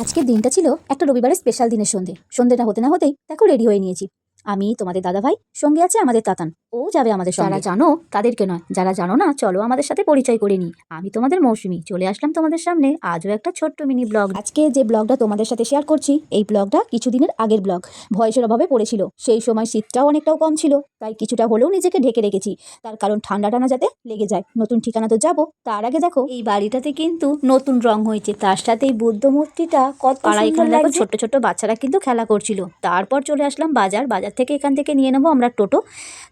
আজকের দিনটা ছিল একটা রবিবারের স্পেশাল দিনের সন্ধ্যেটা হতে না হতেই দেখো রেডি হয়ে নিয়েছি। আমি তোমাদের দাদা ভাই, সঙ্গে আছে আমাদের তাতান, ও যাবে আমাদের সঙ্গে। যারা জানো তাদেরকে নয়, যারা জানো না চলো আমাদের সাথে পরিচয় করে নিই। আমি তোমাদের মৌসুমি, চলে আসলাম তোমাদের সামনে আজও একটা ছোট্ট মিনি ব্লগ। আজকে যে ব্লগটা তোমাদের সাথে শেয়ার করছি, এই ব্লগটা কিছুদিনের আগের ব্লগ। ভয়েসের অভাবে পড়েছিল, সেই সময় শীতটাও অনেকটাও কম ছিল, তাই কিছুটা হলেও নিজেকে ঢেকে রেখেছি, তার কারণ ঠান্ডা টানা যাতে লেগে যায়। নতুন ঠিকানা তো যাবো, তার আগে দেখো এই বাড়িটাতে কিন্তু নতুন রং হয়েছে, তার সাথে এই বুদ্ধ মূর্তিটা কত সুন্দর লাগছে। ছোট্ট ছোট্ট বাচ্চারা কিন্তু খেলা করছিল। তারপর চলে আসলাম বাজার থেকে এখান থেকে নিয়ে নেবো আমরা টোটো।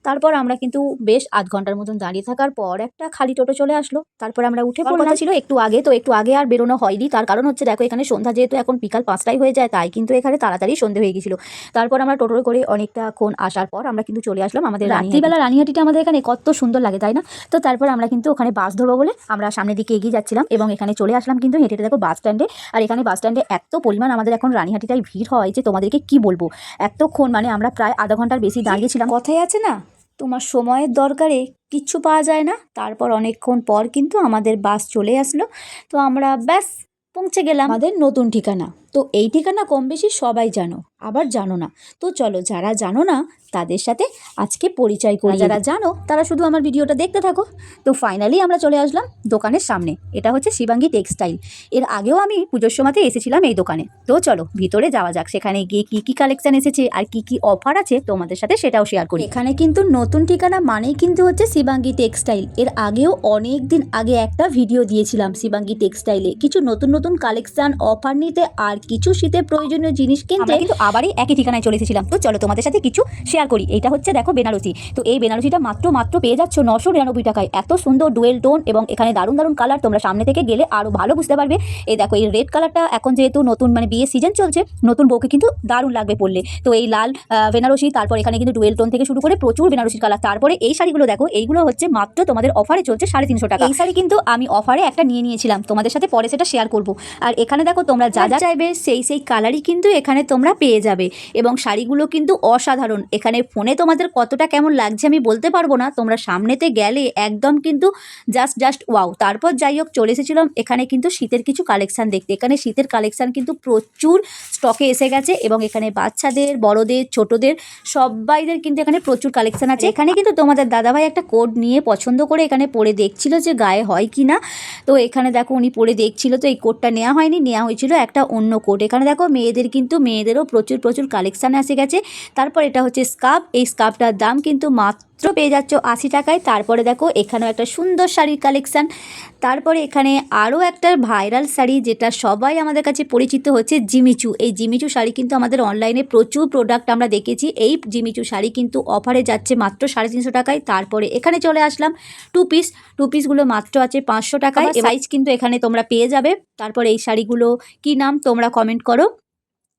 তারপর আমরা কিন্তু বেশ আধ ঘন্টার মতন দাঁড়িয়ে থাকার পর একটা খালি টোটো চলে আসলো। তারপর আমরা উঠে পড়লাম। ছিল একটু আগে আর বেরোনো হয়নি, তার কারণ হচ্ছে দেখো এখানে সন্ধ্যা যেহেতু এখন বিকাল 5টাই হয়ে যায়, তাই কিন্তু এখানে তাড়াতাড়ি সন্ধ্যে হয়ে গেছিল। তারপর আমরা টোটো করে অনেকটাক্ষণ আসার পর আমরা কিন্তু চলে আসলাম আমাদের রাত্রিবেলা রানীহাটিটা আমাদের এখানে কত সুন্দর লাগে, তাই না? তো তারপর আমরা কিন্তু ওখানে বাস ধরবো বলে আমরা সামনের দিকে এগিয়ে যাচ্ছিলাম এবং এখানে চলে আসলাম কিন্তু হেঁটে হেঁটে দেখো বাস স্ট্যান্ডে। আর এখানে বাস স্ট্যান্ডে এত পরিমাণ আমাদের এখন রানীহাটিটাই ভিড় হয় যে তোমাদেরকে কি বলবো। এতক্ষণ মানে আমরা প্রায় আধা ঘন্টার বেশি দাঁড়িয়েছিলাম। কথাই আছে না, তোমার সময়ের দরকারে কিচ্ছু পাওয়া যায় না। তারপর অনেকক্ষণ পর কিন্তু আমাদের বাস চলে আসলো, তো আমরা ব্যাস পৌঁছে গেলাম আমাদের নতুন ঠিকানা। তো এই ঠিকানা কম বেশি সবাই জানো, আবার জানো না। তো চলো যারা জানো না তাদের সাথে আজকে পরিচয় করি। যারা জানো তারা শুধু আমার ভিডিওটা দেখতে থাকো। তো ফাইনালি আমরা চলে আসলাম দোকানের সামনে। এটা হচ্ছে শিবাঙ্গী টেক্সটাইল। এর আগেও আমি পুজোর সময়তে এসেছিলাম এই দোকানে। তো চলো ভিতরে যাওয়া যাক, সেখানে গিয়ে কী কী কালেকশন এসেছে আর কি কি অফার আছে তোমাদের সাথে সেটাও শেয়ার করি। এখানে কিন্তু নতুন ঠিকানা মানেই কিন্তু হচ্ছে শিবাঙ্গী টেক্সটাইল। এর আগেও অনেক দিন আগে একটা ভিডিও দিয়েছিলাম শিবাঙ্গী টেক্সটাইলে কিছু নতুন নতুন কালেকশন অফার নিতে আর কিছু শীতের প্রয়োজনীয় জিনিস কিনতে। কিন্তু আবারই একই ঠিকানায় চলে এসেছিলাম। তো চলো তোমাদের সাথে কিছু শেয়ার করি। এইটা হচ্ছে দেখো বেনারসি। তো এই বেনারসিটা মাত্র পেয়ে যাচ্ছ 999 টাকায়। এত সুন্দর ডুয়েল টোন এবং এখানে দারুণ দারুণ কালার, তোমরা সামনে থেকে গেলে আরও ভালো বুঝতে পারবে। এই দেখো এই রেড কালারটা এখন যেহেতু নতুন মানে বিয়ের সিজন চলছে, নতুন বউকে কিন্তু দারুণ লাগবে পরলে। তো এই লাল বেনারসি, তারপর এখানে কিন্তু ডুয়েল টোন থেকে শুরু করে প্রচুর বেনারসির কালার। তারপরে এই শাড়িগুলো দেখো, এইগুলো হচ্ছে মাত্র তোমাদের অফারে চলছে 350 টাকা। এই শাড়ি কিন্তু আমি অফারে একটা নিয়ে নিয়েছিলাম, তোমাদের সাথে পরে সেটা শেয়ার করব। আর এখানে দেখো তোমরা যা যা চাইবে সেই কালারই কিন্তু এখানে তোমরা পেয়ে যাবে এবং শাড়িগুলো কিন্তু অসাধারণ। এখানে ফোনে তোমাদের কতটা কেমন লাগছে আমি বলতে পারবো না, তোমরা সামনেতে গেলে একদম কিন্তু জাস্ট ওয়াও। তারপর যাই হোক চলে এসেছিলাম এখানে কিন্তু শীতের কিছু কালেকশান দেখতে। এখানে শীতের কালেকশান কিন্তু প্রচুর স্টকে এসে গেছে এবং এখানে বাচ্চাদের, বড়দের, ছোটদের সবাইদের কিন্তু এখানে প্রচুর কালেকশান আছে। এখানে কিন্তু তোমাদের দাদাভাই একটা কোড নিয়ে পছন্দ করে এখানে পরে দেখছিল যে গায়ে হয় কি না। তো এখানে দেখো উনি পরে দেখছিল, তো এই কোডটা নেওয়া হয়নি, নেওয়া হয়েছিল একটা অন্য কোড। এখানে দেখো মেয়েদেরও প্রচুর কালেকশান এসে গেছে। তারপর এটা হচ্ছে স্কার্ফ। এই স্কার্ফটার দাম কিন্তু মাত্র পেয়ে যাচ্ছ 80 টাকায়। তারপরে দেখো এখানেও একটা সুন্দর শাড়ির কালেকশান। তারপরে এখানে আরও একটা ভাইরাল শাড়ি যেটা সবাই আমাদের কাছে পরিচিত হচ্ছে জিমিচু। এই জিমিচু শাড়ি কিন্তু আমাদের অনলাইনে প্রচুর প্রোডাক্ট আমরা দেখেছি। এই জিমিচু শাড়ি কিন্তু অফারে যাচ্ছে মাত্র 350 টাকায়। তারপরে এখানে চলে আসলাম টু পিসগুলো মাত্র আছে 500 টাকায়। সাইজ কিন্তু এখানে তোমরা পেয়ে যাবে। তারপরে এই শাড়িগুলো কি নাম তোমরা কমেন্ট করো।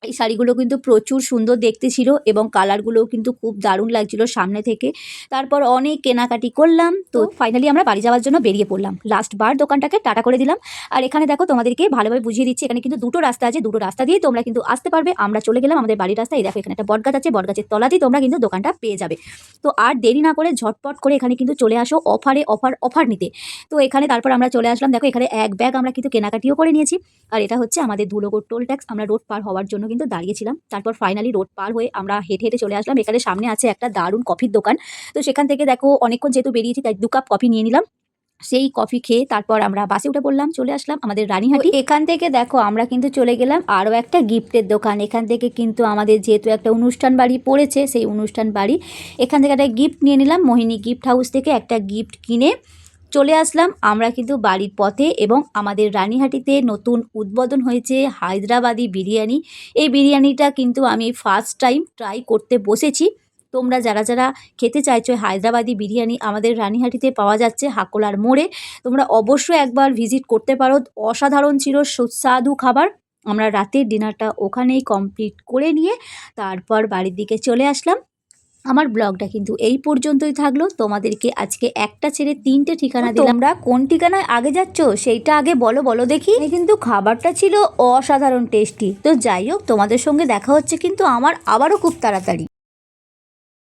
এই শাড়িগুলো কিন্তু প্রচুর সুন্দর দেখতে ছিল এবং কালারগুলোও কিন্তু খুব দারুণ লাগছিল সামনে থেকে। তারপর অনেক কেনাকাটি করলাম, তো ফাইনালি আমরা বাড়ি যাওয়ার জন্য বেরিয়ে পড়লাম। লাস্ট বার দোকানটাকে টাটা করে দিলাম। আর এখানে দেখো তোমাদেরকে ভালোভাবে বুঝিয়ে দিচ্ছি, এখানে কিন্তু দুটো রাস্তা আছে, দুটো রাস্তা দিয়ে তোমরা কিন্তু আসতে পারবে। আমরা চলে গেলাম আমাদের বাড়ির রাস্তায়। এই দেখো এখানে একটা বটগাছ আছে, বটগাছের তলাতেই তোমরা কিন্তু দোকানটা পেয়ে যাবে। তো আর দেরি না করে ঝটপট করে এখানে কিন্তু চলে আসো অফার নিতে। তো এখানে তারপর আমরা চলে আসলাম, দেখো এখানে এক ব্যাগ আমরা কিন্তু কেনাকাটিও করে নিয়েছি। আর এটা হচ্ছে আমাদের ধুলোগড় টোল ট্যাক্স। আমরা রোড পার হওয়ার জন্য কিন্তু দাঁড়িয়েছিলাম। তারপর ফাইনালি রোড পার হয়ে আমরা হেঁটে হেঁটে চলে আসলাম। এখানে সামনে আছে একটা দারুণ কফির দোকান। তো সেখান থেকে দেখো অনেকক্ষণ যেহেতু বেরিয়েছি তাই 2 কাপ কফি নিয়ে নিলাম। সেই কফি খেয়ে তারপর আমরা বাসে উঠে পড়লাম, চলে আসলাম আমাদের রানীহাটি। এখান থেকে দেখো আমরা কিন্তু চলে গেলাম আরও একটা গিফটের দোকান। এখান থেকে কিন্তু আমাদের যেহেতু একটা অনুষ্ঠান বাড়ি পড়েছে, সেই অনুষ্ঠান বাড়ি এখান থেকে একটা গিফট নিয়ে নিলাম। মোহিনী গিফট হাউস থেকে একটা গিফট কিনে চলে আসলাম আমরা কিন্তু বাড়ির পথে। এবং আমাদের রানীহাটিতে নতুন উদ্বোধন হয়েছে হায়দ্রাবাদি বিরিয়ানি। এই বিরিয়ানিটা কিন্তু আমি ফার্স্ট টাইম ট্রাই করতে বসেছি। তোমরা যারা যারা খেতে চাইছো হায়দ্রাবাদি বিরিয়ানি, আমাদের রানীহাটিতে পাওয়া যাচ্ছে হাকোলার মোড়ে। তোমরা অবশ্যই একবার ভিজিট করতে পারো। অসাধারণ ছিল, সুস্বাদু খাবার। আমরা রাতের ডিনারটা ওখানেই কমপ্লিট করে নিয়ে তারপর বাড়ির দিকে চলে আসলাম। আমার ব্লগটা কিন্তু এই পর্যন্তই থাকলো। তোমাদেরকে আজকে একটা ছেড়ে 3টে ঠিকানা দিলাম। তোমরা কোন ঠিকানায় আগে যাচ্ছ সেইটা আগে বলো দেখি। কিন্তু খাবারটা ছিল অসাধারণ টেস্টি। তো যাই হোক তোমাদের সঙ্গে দেখা হচ্ছে কিন্তু আমার আবারও খুব তাড়াতাড়ি।